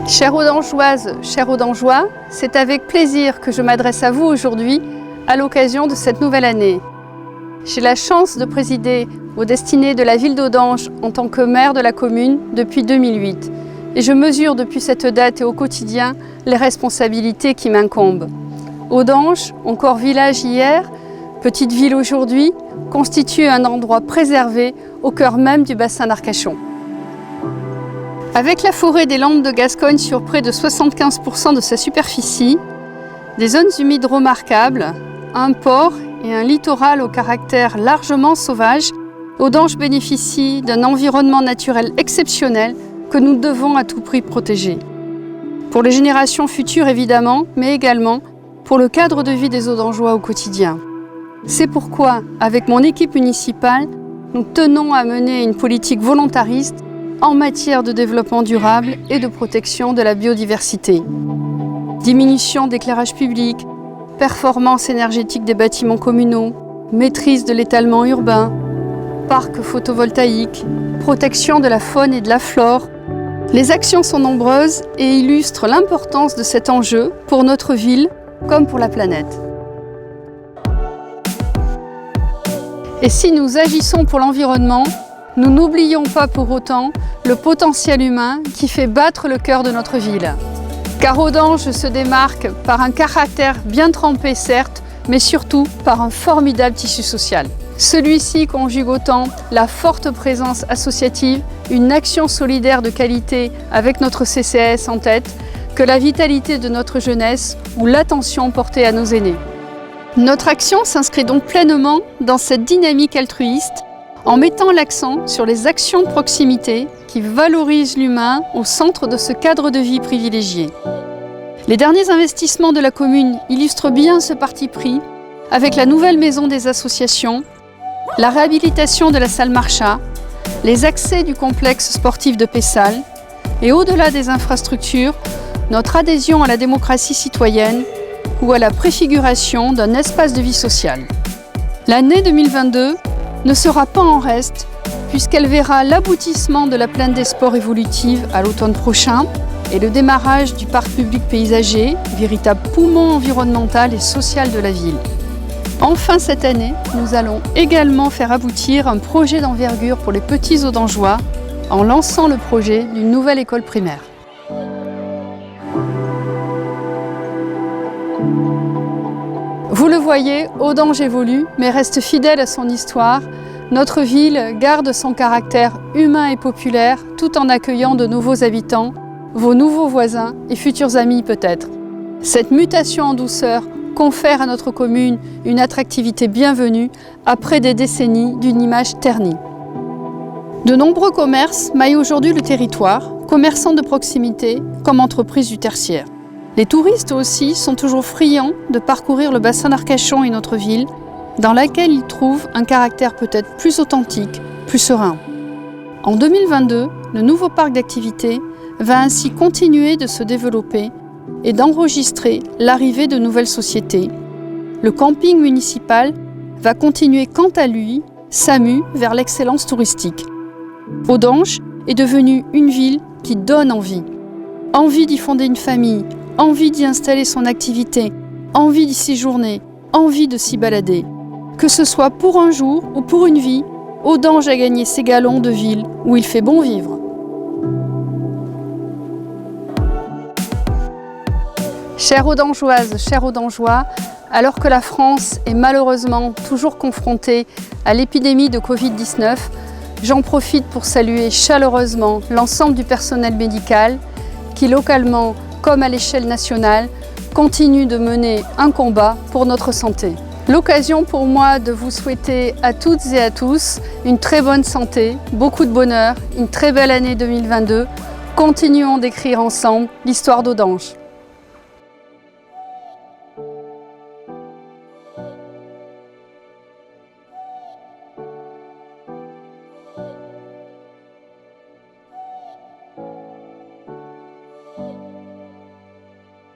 Chères Audangeoises, chers Audangeois, c'est avec plaisir que je m'adresse à vous aujourd'hui à l'occasion de cette nouvelle année. J'ai la chance de présider aux destinées de la ville d'Audange en tant que maire de la commune depuis 2008. Et je mesure depuis cette date et au quotidien les responsabilités qui m'incombent. Audange, encore village hier, petite ville aujourd'hui, constitue un endroit préservé au cœur même du bassin d'Arcachon. Avec la forêt des Landes de Gascogne sur près de 75% de sa superficie, des zones humides remarquables, un port et un littoral au caractère largement sauvage, Audange bénéficie d'un environnement naturel exceptionnel que nous devons à tout prix protéger. Pour les générations futures évidemment, mais également pour le cadre de vie des Audangeois au quotidien. C'est pourquoi, avec mon équipe municipale, nous tenons à mener une politique volontariste en matière de développement durable et de protection de la biodiversité. Diminution d'éclairage public, performance énergétique des bâtiments communaux, maîtrise de l'étalement urbain, parcs photovoltaïques, protection de la faune et de la flore. Les actions sont nombreuses et illustrent l'importance de cet enjeu pour notre ville comme pour la planète. Et si nous agissons pour l'environnement, nous n'oublions pas pour autant le potentiel humain qui fait battre le cœur de notre ville. Car Audange se démarque par un caractère bien trempé certes, mais surtout par un formidable tissu social. Celui-ci conjugue autant la forte présence associative, une action solidaire de qualité avec notre CCAS en tête, que la vitalité de notre jeunesse ou l'attention portée à nos aînés. Notre action s'inscrit donc pleinement dans cette dynamique altruiste en mettant l'accent sur les actions de proximité qui valorisent l'humain au centre de ce cadre de vie privilégié. Les derniers investissements de la commune illustrent bien ce parti pris avec la nouvelle maison des associations, la réhabilitation de la salle Marchat, les accès du complexe sportif de Pessal et au-delà des infrastructures, notre adhésion à la démocratie citoyenne ou à la préfiguration d'un espace de vie sociale. L'année 2022 ne sera pas en reste puisqu'elle verra l'aboutissement de la plaine des sports évolutive à l'automne prochain et le démarrage du parc public paysager, véritable poumon environnemental et social de la ville. Enfin cette année, nous allons également faire aboutir un projet d'envergure pour les petits Audangeois en lançant le projet d'une nouvelle école primaire. Vous le voyez, Audange évolue, mais reste fidèle à son histoire. Notre ville garde son caractère humain et populaire, tout en accueillant de nouveaux habitants, vos nouveaux voisins et futurs amis peut-être. Cette mutation en douceur confère à notre commune une attractivité bienvenue après des décennies d'une image ternie. De nombreux commerces maillent aujourd'hui le territoire, commerçants de proximité comme entreprises du tertiaire. Les touristes aussi sont toujours friands de parcourir le bassin d'Arcachon et notre ville, dans laquelle ils trouvent un caractère peut-être plus authentique, plus serein. En 2022, le nouveau parc d'activités va ainsi continuer de se développer et d'enregistrer l'arrivée de nouvelles sociétés. Le camping municipal va continuer quant à lui sa mue vers l'excellence touristique. Audange est devenue une ville qui donne envie. Envie d'y fonder une famille, envie d'y installer son activité, envie d'y séjourner, envie de s'y balader. Que ce soit pour un jour ou pour une vie, Audange a gagné ses galons de ville où il fait bon vivre. Chères Audangeoises, chers Audangeois, alors que la France est malheureusement toujours confrontée à l'épidémie de Covid-19, j'en profite pour saluer chaleureusement l'ensemble du personnel médical qui, localement comme à l'échelle nationale, continue de mener un combat pour notre santé. L'occasion pour moi de vous souhaiter à toutes et à tous une très bonne santé, beaucoup de bonheur, une très belle année 2022. Continuons d'écrire ensemble l'histoire d'Audange.